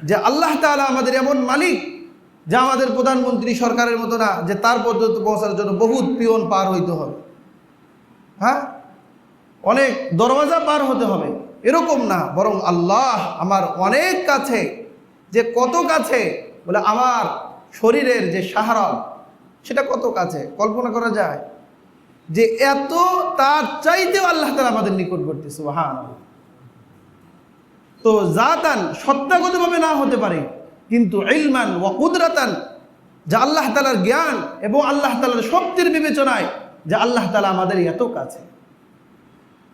যে আল্লাহ তাআলা আমাদের এমন মালিক যে আমাদের প্রধানমন্ত্রী সরকারের মতো না যে তার পর্যন্ত পৌঁছার জন্য বহুত পিয়ন পার হইতে হবে, হ্যাঁ, অনেক দরওয়াজা পার হতে হবে, এরকম না। বরং আল্লাহ আমার অনেক কাছে। যে কত কাছে বলে আমার শরীরের যে সাহারা সেটা কত কাছে কল্পনা করা যায়? যে এত তার চাইতেও আল্লাহ তাআলা আমাদের নিকটবর্তী, সুবহানাল্লাহ। তো জাতান সত্তাগতভাবে না হতে পারে, কিন্তু ইলমান ওয়া কুদরাতান, যা আল্লাহ তাআলার জ্ঞান এবং আল্লাহ তাআলার শক্তির বিবেচনায় যে আল্লাহ তাআলা আমাদের এত কাছে।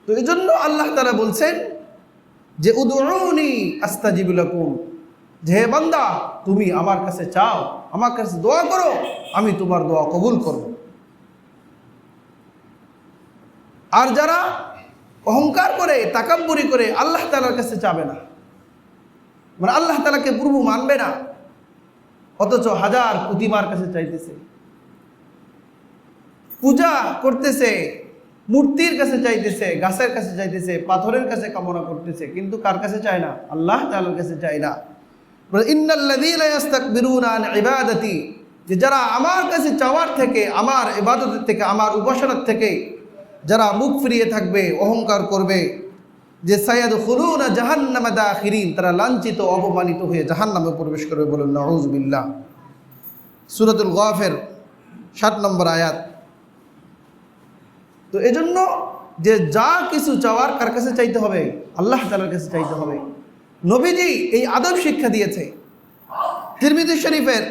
তো এই জন্য আল্লাহ তাআলা বলছেন যে উদউনি আস্তাজিব লাকুম, যে হে বান্দা তুমি আমার কাছে চাও, আমার কাছে দোয়া করো, আমি তোমার দোয়া কবুল করব। আর যারা অহংকার করে তাকাব্বুরি করে আল্লাহ তাআলার কাছে চাবে না, মানে আল্লাহ তাআলাকে প্রভু মানবে না, অথচ হাজার প্রতিমার কাছে চাইতেছে, পূজা করতেছে, মূর্তির কাছে চাইতেছে, গাছের কাছে চাইতেছে, পাথরের কাছে কামনা করতেছে, কিন্তু কার কাছে চায় না? আল্লাহ তাআলার কাছে চায় না। ইন্নাল্লাযীনা ইস্তাকবিরুনা আন ইবাদাতি, যে যারা আমার কাছে চাওয়ার থেকে, আমার ইবাদতের থেকে, আমার উপাসনার থেকে যারা মুখ ফিরিয়ে থাকবে, অহংকার করবে, যে সায়াদখুলুনা জাহান্নামা দাখিরিন, তারা লাঞ্ছিত অপমানিত হয়ে জাহান্নামে প্রবেশ করবে। বলুন নাউযু বিল্লাহ। সূরাতুল গাফির ৭ নম্বর আয়াত। তো এজন্য যে যা কিছু চাওয়ার কার কাছে চাইতে হবে? আল্লাহ তাআলার কাছে চাইতে হবে। নবীজি এই আদব শিক্ষা দিয়েছে। তিরমিজি শরীফের